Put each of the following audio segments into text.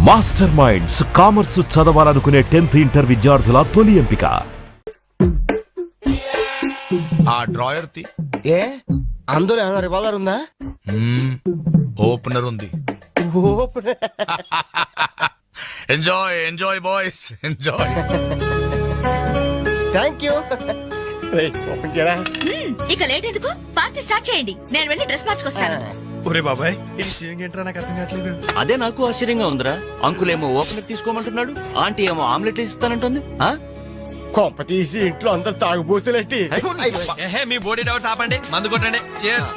Master minds commerce చదవాలనుకునే 10th inter విద్యార్థుల తొలి ఎంపిక. ఆ డ్రాయర్ తి ఏ అందులో ఏమైనా రివాల్వర్ ఉందా? ఓపెనర్ ఉంది. Enjoy enjoy boys enjoy. Thank you. Open చేయరా. ఇక లేట్ ఎందుకు, పార్టీ స్టార్ట్ చేయండి. నేను వెళ్ళి డ్రెస్ మార్చుకొస్తాను. ఒరే బాబాయ్ ఈ సీన్ ఏంట్రా, నాకు అర్థం కావట్లేదు. అదే నాకు ఆశ్చర్యంగా ఉందిరా. అంకుల్ ఏమో ఓపెనర్ తీసుకోమంటున్నాడు, ఆంటీ ఏమో ఆమ్లెట్ ఇస్తానంటుంది. కొంప తీసి ఇంట్లో అందరు తాగుబోతులేంటి? మీ బాడీ డౌట్స్ ఆపండి, మందు కొట్టండి. Cheers.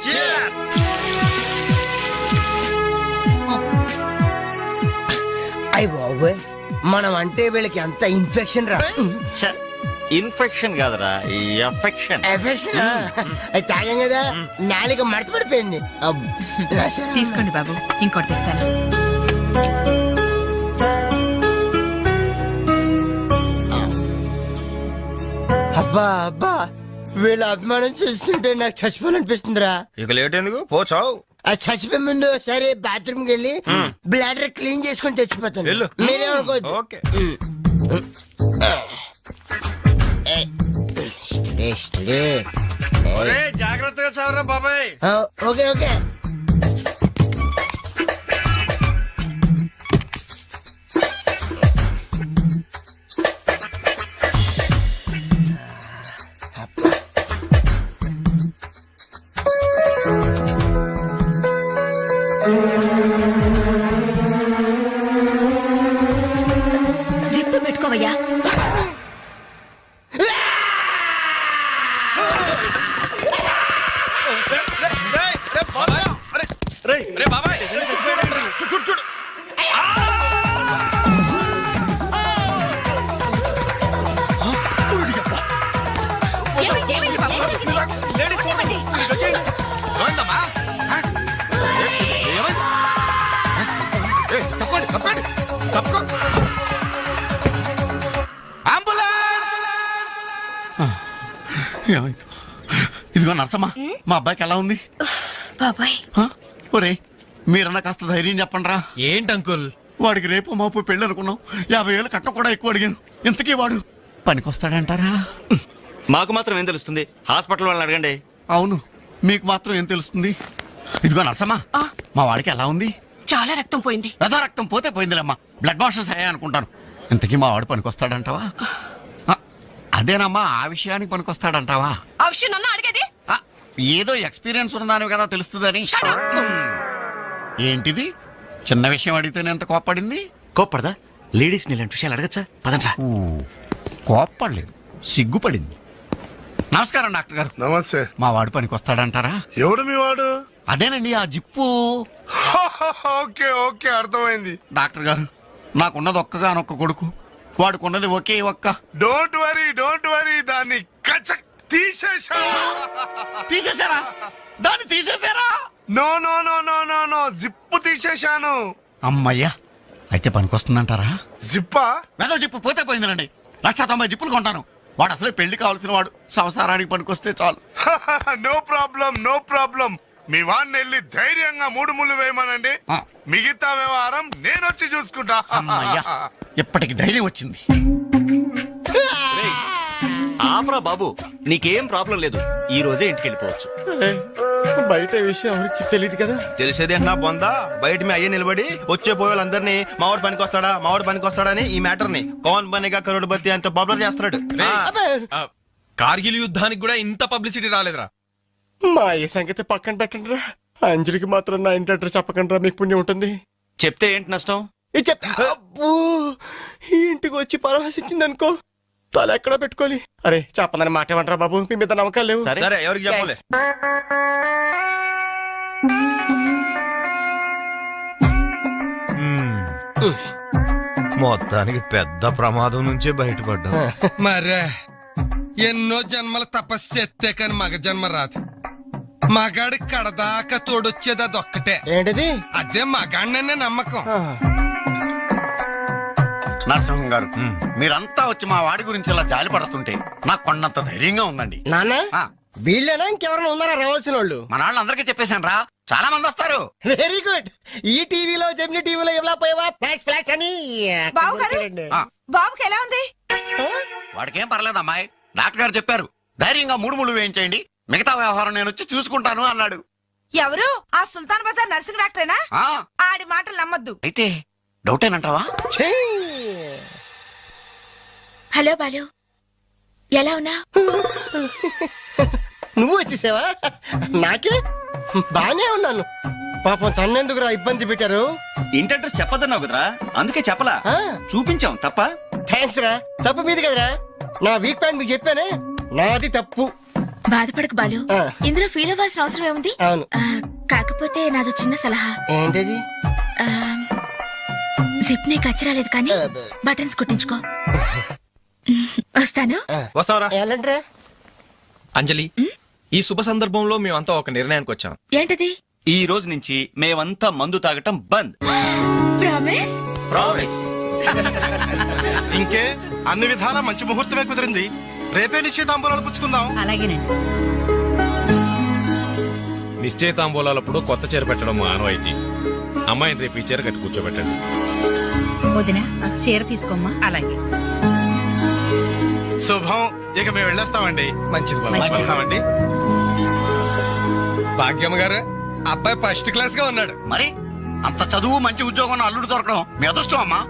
అయ్య బాబోయ్, మనం అంటే వీళ్ళకి అంత ఇన్ఫెక్షన్ రా. ఇన్ఫెక్షన్ కాదురా, ఎఫెక్షన్. ఎఫెక్షన్ అది తాగాం కదా, నాలుక మడత పడిపోయింది. తీసుకోండి బాబు, ఇంకోటి తెస్తాను. అబ్బా అబ్బా, వీళ్ళ అభిమానం చూస్తుంటే నాకు చచ్చిపోవాలనిపిస్తుందిరా. ఇక లేట్ ఎందుకు, పోచావు. ఆ చచ్చిపోయే ముందు ఒకసారి బాత్రూమ్ కి వెళ్ళి బ్లాడర్ క్లీన్ చేసుకొని తెచ్చిపోతాను. వెళ్ళు. మీరేమనుకోవద్దు. ఓకే. జాగ్రత్తగా చదవరా బాబాయ్. Okay okay. జిప్పు పెట్టుకోవయ్యా. రే బాబాయ్, చూడు. ఏమైంది బాబు? ఏమైంది? ఏమైందమ్మా? ఏమైంది? తప్పండి తప్పండి తప్పుకో. అంబులెన్స్! ఇదిగో నర్సమ్మా, మా అబ్బాయికి ఎలా ఉంది? బాబాయ్, ఒరే మీరన్నా కాస్త ధైర్యం చెప్పండి రా. ఏంటి అంకుల్? వాడికి రేపు మాపు పెళ్ళి అనుకున్నాం, 50,000 కట్ట కూడా ఎక్కువ అడిగాను. ఇంతకీ వాడు పనికొస్తాడంటారా? మాకు మాత్రం ఏం తెలుస్తుంది, హాస్పిటల్ వాళ్ళని అడగండి. అవును, మీకు మాత్రం ఏం తెలుస్తుంది? ఇదిగో నర్సమ్మా, మా వాడికి ఎలా ఉంది? చాలా రక్తం పోయింది. రథ రక్తం పోతే పోయిందిలేమ్మా, బ్లడ్ వాషెస్ అయ్యాయి అనుకుంటాను. ఇంతకీ మా వాడు పనికొస్తాడంటావా? అదేనమ్మా, ఆ విషయానికి పనికొస్తాడంటావా? ఆ విషయం నన్ను అడిగేది? ఏదో ఎక్స్పీరియన్స్ ఉన్నదాని కదా తెలుస్తుందని. ఏంటిది, చిన్న విషయం అడిగితేనే ఎంత కోప్పడింది? కోప్పడదా? లేడీస్ ఇలాంటి విషయాలు అడగచ్చా? పదండ్రా. కోప్పడలేదు, సిగ్గుపడింది. నమస్కారం డాక్టర్ గారు. నమస్తే. మా వాడు పనికొస్తాడంటారా? ఎవడు మీ వాడు? అదేనండి ఆ జిప్పు. ఓకే ఓకే, అర్థమైంది. డాక్టర్ గారు, నాకున్నది ఒక్కగానొక్క కొడుకు, వాడుకున్నది ఒకే ఒక్క. డోంట్ వరీ, దాన్ని కచక్ తీసేశా. తీసేశారా? దాన్ని తీసేశారా? No no no no no no, zip తీసేశాను. అమ్మయ్యా, అయితే పనికొస్తుందంటారా? జిప్పా? వెదో జిప్పు పోతే పోయిందిలండి. 190 జిప్పులు కొంటాను. వాడు అసలే పెళ్లి కావాల్సిన వాడు, సంసారానికి పనికొస్తే చాలు. No problem. మీ వాడిని వెళ్ళి ధైర్యంగా 3 ముళ్ళు వేయమనండి. మిగతా వ్యవహారం నేను వచ్చి చూసుకుంటా. అమ్మయ్యా, ఇప్పటికి ధైర్యం వచ్చింది. ఆపరా బాబు, నీకేం ప్రాబ్లం లేదు. ఈ రోజే ఇంటికి వెళ్ళిపోవచ్చు. బయట విషయం ఎవరికి తెలియదు కదా. తెలిసేది నా బొందా, బయట మీ అయ్యే నిలబడి వచ్చే పోయే వాళ్ళందరినీ మావాడు పనికొస్తాడా అని ఈ మ్యాటర్ ని కౌన్ బనేగా కరోడ్పతి అంత పాపులర్ చేస్తున్నాడు. కార్గిల్ యుద్ధానికి కూడా ఇంత పబ్లిసిటీ రాలేదురా. మా ఈ సంగతి పక్కన పెట్టండి రా. అంజలికి మాత్రం నా ఇంటి అడ్రస్ చెప్పకండి రా, మీకు పుణ్యం ఉంటుంది. చెప్తే ఏంటి నష్టం? ఇది చెప్తా. అబ్బో, ఈ ఇంటికి వచ్చి పరవశించింది అనుకో, తల ఎక్కడ పెట్టుకోవాలి. అరే చెప్పందని మాట ఏమంటారా బాబు, మీ మీద నమ్మకాలు లేవు. సరే ఎవరికి చెప్పలే. మొత్తానికి పెద్ద ప్రమాదం నుంచే బయటపడ్డా. మరే ఎన్నో జన్మల తపస్సు ఎత్తే కాని మగ జన్మ రాదు. మగాడి కడదాకా తోడొచ్చేది అదొక్కటే. ఏంటిది? అదే మగాడిననే నమ్మకం. నరసింహం గారు, మీరంతా వచ్చి మా వాడి గురించి ఇలా జాలి పడుతుంటే నాకు కొన్నంత ధైర్యంగా ఉందండి. నాన్న, ఆ, వీళ్ళేనా ఇంకెవరైనా ఉన్నారా రావాల్సిన వాళ్ళు? మన వాళ్ళందరికీ చెప్పేశాను రా, చాలా మంది వస్తారు. Very good. ఈ టీవీలో జెమిని టీవీలో ఎవలా పోయావా ఫ్లాష్ ఫ్లాష్ అని బాబు గారు? ఆ, బాబుకి ఎలా ఉంది? వాడికేం పర్లేదు అమ్మాయి. డాక్టర్ గారు చెప్పారు ధైర్యంగా 3 ముళ్ళు వేయించేయండి, మిగతా వ్యవహారం నేను వచ్చి చూసుకుంటాను అన్నాడు. ఎవరు? ఆ సుల్తాన్ బజార్ నర్సింగ్ డాక్టరేనా? ఆ, ఆడి మాటలు నమ్మద్దు. అయితే డౌటేనంటావా? ఛీ! హలో బాలు, ఎలా ఉన్నా? నువ్వు వచ్చేసావా? నాకే బానే ఉన్నాను. పాపం తన్నెందుకురా ఇబ్బంది పెట్టారు? ఇంటి అడ్రస్ చెప్పదన్నావు కదరా, అందుకే చెప్పలా. ఆ. చూపించాం తప్ప. థ్యాంక్స్ రా. తప్పు మీది కదరా. నా వీక్ పాయింట్ మీకు చెప్పానే, నాది తప్పు. బాధపడకు బాలు, ఆ. ఇందులో ఫీల్ అవ్వాల్సిన అవసరం ఏముంది? అవును. కాకపోతే నాదో చిన్న సలహా. ఏంటది? జిప్ నీ కచ్చరాలేదు కానీ బటన్స్ కుట్టించుకో. వస్తాను. వస్తావరా ఎలాంటిరా? అంజలి? ఈ శుభ సందర్భంలో మేమంతా ఒక నిర్ణయానికి వచ్చాం. ఏంటది? ఈ రోజు నుంచి మేమంతా మందు తాగటం బంద్. ప్రామిస్? ప్రామిస్. ఇంకే అన్ని విధాల మంచి ముహూర్తమే కుదిరింది. రేపే నిశ్చితాంబూలాలు పుచ్చుకుందాం. అలాగేనండి. నిశ్చయితాంబూలాలప్పుడు కొత్త చీర పెట్టడం ఆనవాయితీ. అమ్మాయిని రేపు ఈ చీర కట్టి కూర్చోబెట్టండి. వదిన చీర తీసుకోమ్మా. అలాగే. శుభం. ఇక మేము వెళ్ళేస్తామండి. మంచిది బాబు. మంచిది. వస్తామండి. భాగ్యమ్మ గారు, అబ్బాయి ఫస్ట్ క్లాస్ గా ఉన్నాడు. మరి అంత చదువు మంచి ఉద్యోగం అల్లుడు దొరకడం మీ అదృష్టం అమ్మా.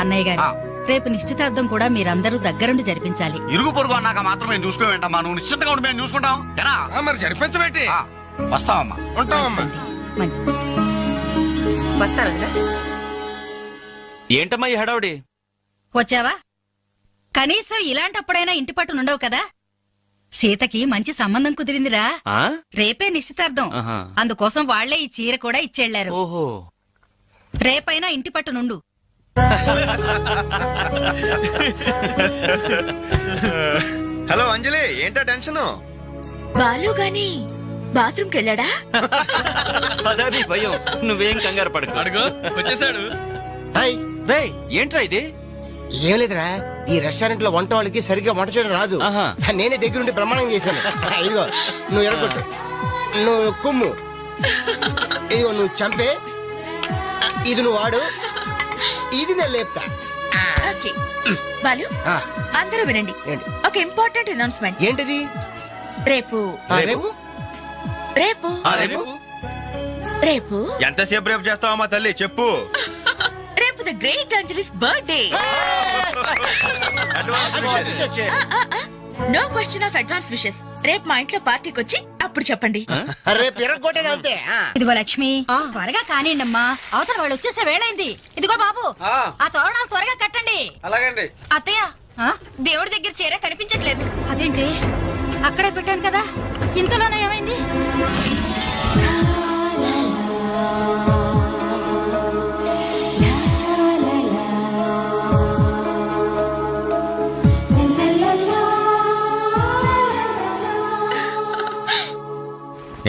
అన్నయ్య గారు, ఆ. రేపు నిశ్చితార్థం కూడా మీరందరూ దగ్గరుండి జరిపించాలి. ఇరుగు పొరుగు అన్నాక మాత్రం మేము చూసుకోవేంటమ్మా, నువ్వు నిశ్చింతగా ఉండి మేము చూసుకుంటాం. ఏనా? ఆ, మరి జరిపించబెట్టి ఆ, వస్తామమ్మా. ఉంటామమ్మా. మంచిది. వస్తాను. ఏంటమ్మా ఈ హడావుడి? వచ్చావా? కనీసం ఇలాంటప్పుడైనా ఇంటి పట్టునుండవు కదా. సీతకి మంచి సంబంధం కుదిరిందిరా. ఆ? రేపే నిశ్చితార్థం. ఆహా. అందుకోసం వాళ్లే ఈ చీర కూడా ఇచ్చెళ్లారు. ఓహో. రేపైనా ఇంటి పట్టునుండు. హలో అంజలి, ఏంటా టెన్షన్? బాలు గాని బాత్రూమ్కి వెళ్ళాడా? అదే భయం. నువ్వేం కంగారు పడకు. అడుగు వచ్చేసాడు. హాయ్. రేయ్, ఏంట్రా ఇది? ఏం లేదురా, ఈ రెస్టారెంట్ లో వంట వాళ్ళకి సరిగ్గా వంట చేయడం రాదు. ఆహా. నేనే దగ్గరుండి ప్రమాణం చేశాను. ఇదిగో నువ్వు ఎరగొట్టు, నువ్వు కుమ్ము, ఇదిగో నువ్వు చంపే, ఇది నువ్వు వాడు, ఇది నేను లేపుతా. ఓకే. బాలు, ఆ, అందరూ వినండి. ఏంటి? ఒక ఇంపార్టెంట్ అనౌన్స్మెంట్. ఏంటిది? రేపు రేపు రేపు ఆ, రేపు రేపు ఎంతసేపు రేపు చేస్తావమ్మా తల్లి, చెప్పు. రేపు the great Anjali's birthday. No question of advance wishes. రేపు మా ఇంట్లో పార్టీకి వచ్చి అప్పుడు చెప్పండి. రేపు ఎరగొట్టేది అంతే. ఇదిగో లక్ష్మి, త్వరగా కానివ్వండమ్మా, అవతల వాళ్ళు వచ్చేసే వేళైంది. ఇదిగో బాబు, ఆ తోరణాలు త్వరగా కట్టండి. అలాగండి. అత్తయ్య, దేవుడి దగ్గర చీర కనిపించట్లేదు. అదేంటి? అక్కడే పెట్టాను కదా, ఇంతలోనే ఏమైంది?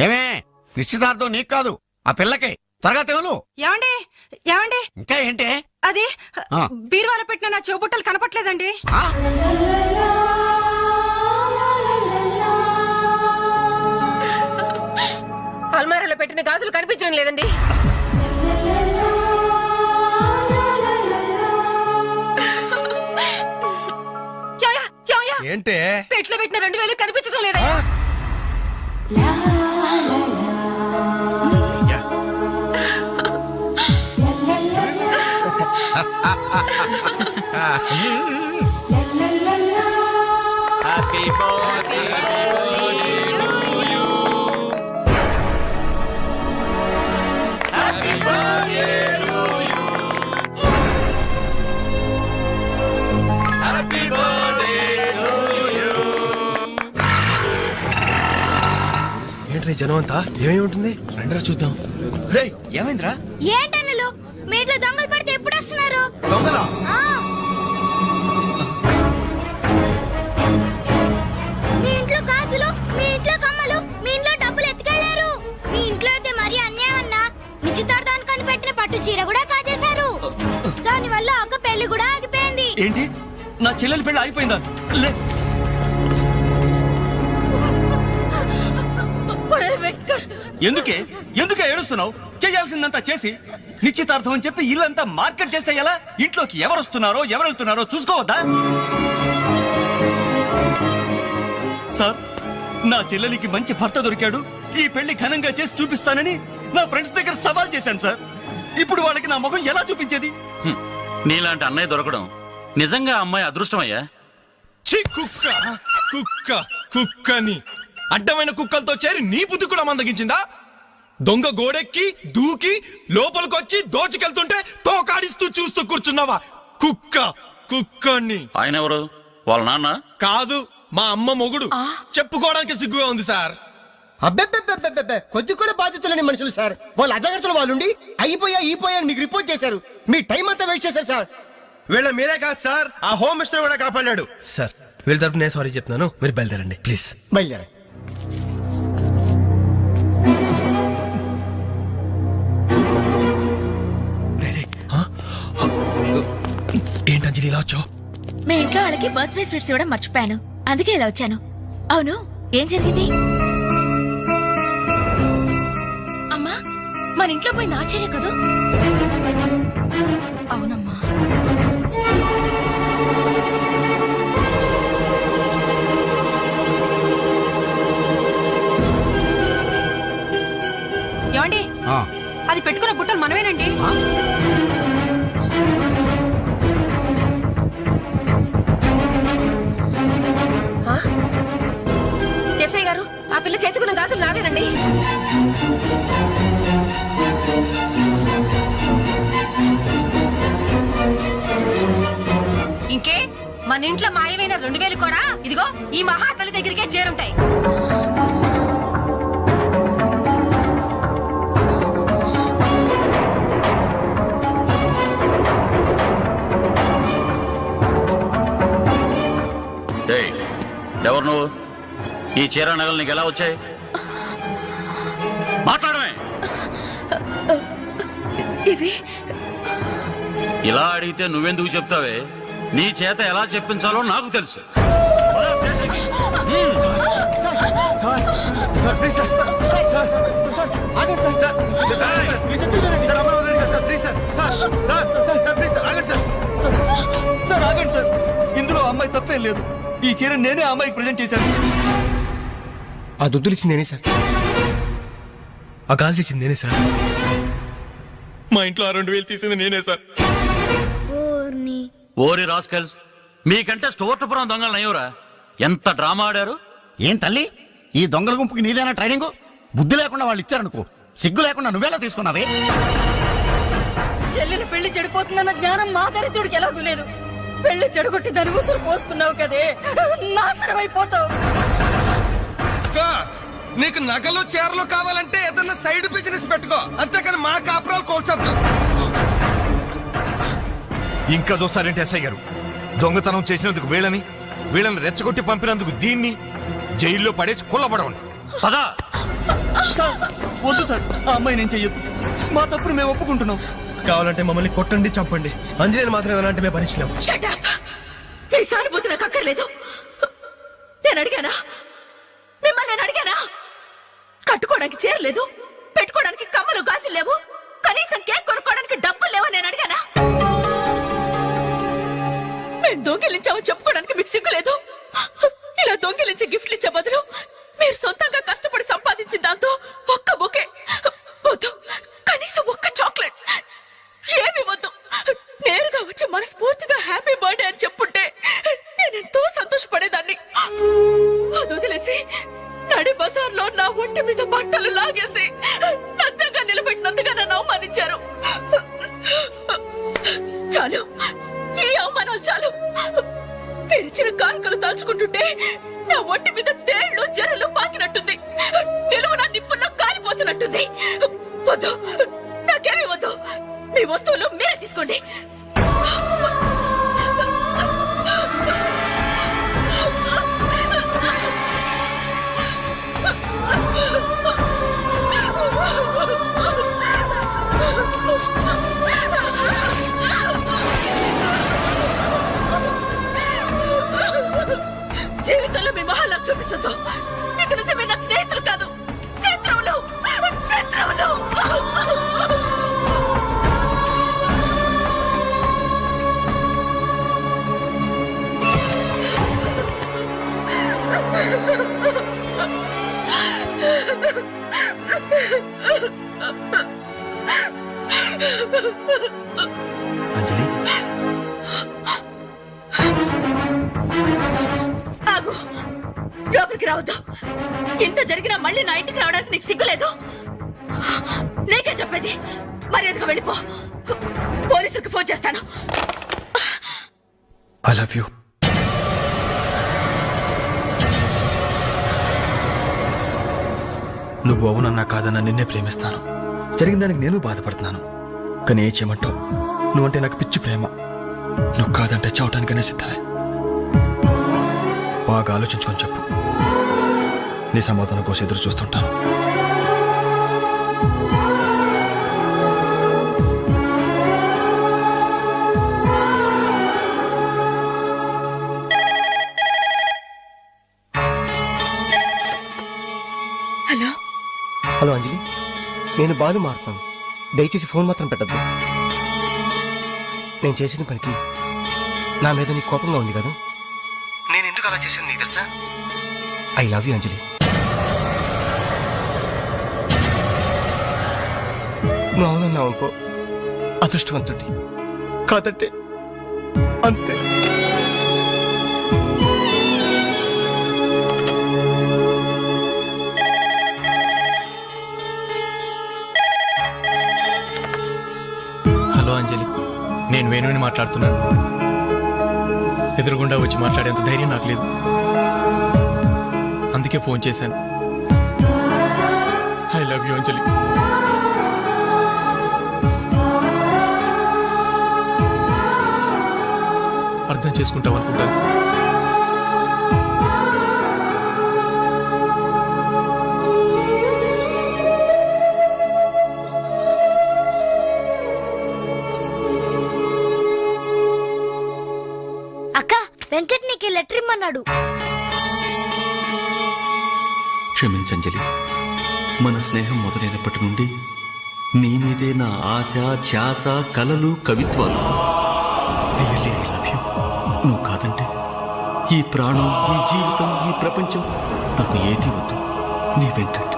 ఏమే, నిశ్చితార్థం నీకు కాదు ఆ పిల్లకే. త్వరగా తెగులు. ఏమండి ఏమండి, ఇంకా ఏంటి? అది ఆ. బీరువాలో పెట్టిన నా చెవుబుట్టలు కనపట్లేదండి. ఆ? అల్మారాలో పెట్టిన గాజులు కనిపించడం లేదండి. ఏంటి? పెట్లో పెట్టిన 2000 కనిపించడం లేదా? Happy birthday. ఏంట్రీ జనం అంతా? ఏమేమి ఉంటుంది రండిరా చూద్దాం. రేయ్, ఏమైందిరా? ఏంటన్నలు, మీ ఇంట్లో దొంగలు పడితే ఎప్పుడు వస్తున్నారు? దొంగలా? మీ ఇంట్లో గాజులు, మీ ఇంట్లో కమ్మలు, మీ ఇంట్లో డబ్బులు ఎత్తుకెళ్లారు. మీ ఇంట్లో అయితే మరీ అన్యాయం అన్నా. నిశ్చితార్థానికి పెట్టిన పట్టు చీర కూడా కాజేశారు. దాని వల్ల అక్క పెళ్లి కూడా ఆగిపోయింది. ఏంటి, నా చెల్లెలి పెళ్లి అయిపోయిందా? లే. ఒరే వెంకట్, ఎందుకే ఎందుకే ఏడుస్తున్నావు? చేయాల్సిందంతా చేసి నిశ్చితార్థం అని చెప్పి ఇల్లంతా మార్కెట్ చేస్తే ఎలా? ఇంట్లోకి ఎవరు వస్తున్నారో ఎవరు వెళ్తున్నారో చూసుకోవద్దా? సార్, నా చెల్లెలికి మంచి భర్త దొరికాడు, ఈ పెళ్లి ఘనంగా చేసి చూపిస్తానని నా ఫ్రెండ్స్ దగ్గర సవాల్ చేశాను సార్. ఇప్పుడు వాళ్ళకి నా ముఖం ఎలా చూపించేది? నీలాంటి అన్నయ్య దొరకడం నిజంగా అమ్మాయి అదృష్టమయ్యా. ఛీ, కుక్క కుక్క కుక్కని అడ్డమైన కుక్కలతో చేరి నీ బుద్ధి కూడా మందగించిందా? దొంగ గోడెక్కి దూకి లోపలికొచ్చి దోచుకెళ్తుంటే తోకాడిస్తూ చూస్తూ కూర్చున్నావా? కుక్క కుక్కని. ఆయన ఎవరు? వాళ్ళ నాన్న? కాదు, మా అమ్మ మొగుడు. చెప్పుకోవడానికి సిగ్గుగా ఉంది సార్. అబ్బెబ్బెబ్బెబ్బెబ్బె కొద్ది కూడా బాధ్యతలు లేని మనుషులు సార్. వాళ్ళు అజాగ్రత్తలు వాళ్ళుండి అయిపోయా మీకు రిపోర్ట్ చేశారు. మీ టైం అంతా వేస్ట్ చేశారు సార్. వీళ్ళ మీరే కాదు సార్, ఆ హోమ్ మినిస్టర్ కూడా కాపాడాడు సార్. వీళ్ళ తరపు నేను సారీ చెప్తున్నాను, మీరు బయలుదేరండి ప్లీజ్. బయలుదేరా. ఏంటంజలి ఇలా వచ్చావు? మీ ఇంట్లో వాళ్ళకి బర్త్డే స్వీట్స్ ఇవ్వడం మర్చిపోయాను, అందుకే ఇలా వచ్చాను. అవును, ఏం జరిగింది? అమ్మా, మన ఇంట్లో పోయింది ఆశ్చర్య కదా. అవునమ్మా. ఏమండి, అది పెట్టుకున్న బుట్టలు మనమేనండి. ఎస్ఐ గారు, ఆ పిల్ల చేతుకున్న గాజులు నావేనండి. ఇంకే, మన ఇంట్లో మాయమైన 2000 కూడా ఇదిగో ఈ మహాతల్లి దగ్గరికే చేరుంటాయి. ఎవరు నువ్వు? ఈ చీర నగలు నీకు ఎలా వచ్చాయి? మాట్లాడమే. ఇవి ఇలా అడిగితే నువ్వెందుకు చెప్తావే? నీ చేత ఎలా చెప్పించాలో నాకు తెలుసు. ఇందులో అమ్మాయి తప్పేం లేదు. ఈ చీర నేనే అమ్మాయికి ప్రజెంట్ చేశాను. ఆ దుద్దులు ఇచ్చింది నేనే సార్, ఆ గాజులు ఇచ్చింది నేనే సార్, మా ఇంట్లో ఆ 2000 తీసింది నేనే సార్. ఓరి రాస్కల్స్, మీకంటే స్టోర్టపురం దొంగలు నయ్యూరా. ఎంత డ్రామా ఆడారు. ఏం తల్లి, ఈ దొంగల గుంపుకి నీదేనా ట్రైనింగ్? బుద్ధి లేకుండా వాళ్ళు ఇచ్చారనుకో, సిగ్గు లేకుండా నువ్వేలా తీసుకున్నావే? చెల్లెలు పెళ్లి చెడిపోతుందన్న జ్ఞానం మా దరిద్రుడికి ఎలాగూ లేదు. పెళ్లి చెడగొట్టి దాని ఉసురు పోసుకున్నావు కదే, నాశనం అయిపోతావు. నీకు నగలు చీరలు కావాలంటే ఏదన్నా సైడ్ బిజినెస్ పెట్టుకో, అంతేకాని మా కాపురాలు కోల్చొద్దు. ఇంకా చూస్తారంటే ఎస్ఐ గారు, దొంగతనం చేసినందుకు వీళ్ళని రెచ్చగొట్టి పంపినందుకు దీన్ని జైల్లో పడేసి కుల్లబడవండి. పదా సార్, వద్దు సార్, ఆ అమ్మాయి నేను చెయ్యొద్దు. మా తప్పును మేము ఒప్పుకుంటున్నాం. కావాలంటే మమ్మల్ని కొట్టండి, చంపండి, అంజలిని మాత్రం ఎలాంటి మేము భరించలేము. Shut up! మీ సానుభూతి నాకు అక్కర్లేదు. నేను అడిగానా? మిమ్మల్ని నేను అడిగానా? కట్టుకోవడానికి చీరలేదు, పెట్టుకోవడానికి కమ్మలు గాజులు లేవు, కనీసం కేక్ కొనుక్కోవడానికి డబ్బులు లేవని నేను అడిగానా? మేము దొంగిలించామని చెప్పుకోవడానికి మీకు సిగ్గులేదు. ఇలా దొంగిలించి గిఫ్ట్లు ఇచ్చే బదులు మీరు సొంతంగా కష్టపడి సంపాదించిన దాంతో ఒక్క బొకే వద్దు, కనీసం ఒక్క చాక్లెట్ ఏమి వద్దు, నేరుగా వచ్చి మనస్ఫూర్తిగా హ్యాపీ బర్త్డే అని చెప్పుంటే నేనెంతో సంతోషపడేదాన్ని. అది వదిలేసి నడి బజార్లో నా ఒంటి మీద బట్టలు లాగేసి నగ్నంగా నిలబెట్టినందుగా నన్ను అవమానించారు. చాలు, ఈ అవమానాలు చాలు. తెరిచిన కానుకలు దాచుకుంటుంటే నా ఒంటి మీద తేళ్లు జరలు పాకినట్టుంది, నిలువున నిప్పుల్లో కాలిపోతున్నట్టుంది. వద్దు, నాకేమీ వద్దు. మీ వస్తువులు మీరే తీసుకోండి. జీవితంలో మీ మహాలకు చూపించొద్దు. ఇక నుంచి మీరు నాకు స్నేహితులు కాదు, శత్రువులు. రావద్దు. ఇంత జరిగినా మళ్ళీ నా ఇంటికి రావడానికి నీకు సిగ్గులేదు? నీకే చెప్పేది, మర్యాదగా వెళ్ళిపో. పోలీసులకు ఫోన్ చేస్తాను. I love you. నువ్వు అవునన్నా కాదన్నా నిన్నే ప్రేమిస్తాను. జరిగిన దానికి నేను బాధపడుతున్నాను. కానీ ఏం చేయమంటావు? నువ్వంటే నాకు పిచ్చి ప్రేమ. నువ్వు కాదంటే చావటానికనే సిద్ధమే. బాగా ఆలోచించుకొని చెప్పు. నీ సమాధానం కోసం ఎదురు చూస్తుంటాను. హలో హలో అంజలి, నేను బాలు మారుతాను. దయచేసి ఫోన్ మాత్రం పెట్టద్దు. నేను చేసిన పనికి నా మీద నీకు కోపంగా ఉంది కదా? నేను ఎందుకు అలా చేశాను నీకు తెలుసా? ఐ లవ్ యూ అంజలి. నువ్వు అవునన్నావు అనుకో, అదృష్టవంతుడి. కాదంటే అంతే. హలో అంజలి, నేను వేణుని మాట్లాడుతున్నాను. ఎదురుగుండా వచ్చి మాట్లాడేంత ధైర్యం నాకు లేదు, అందుకే ఫోన్ చేశాను. ఐ లవ్ యూ అంజలి. అర్థం చేసుకుంటావు అనుకుంటాను. అక్క, వెంకట్ నీకు లెటర్ ఇమ్మన్నాడు. క్షమించంజలి, మన స్నేహం మొదలైనప్పటి నుండి నీ మీదే నా ఆశ, ధ్యాస, కలలు, కవిత్వాలు. Really I love you. నువ్వు కాదంటే ఈ ప్రాణం, ఈ జీవితం, ఈ ప్రపంచం నాకు ఏది వద్దు. నీ వెంకట్.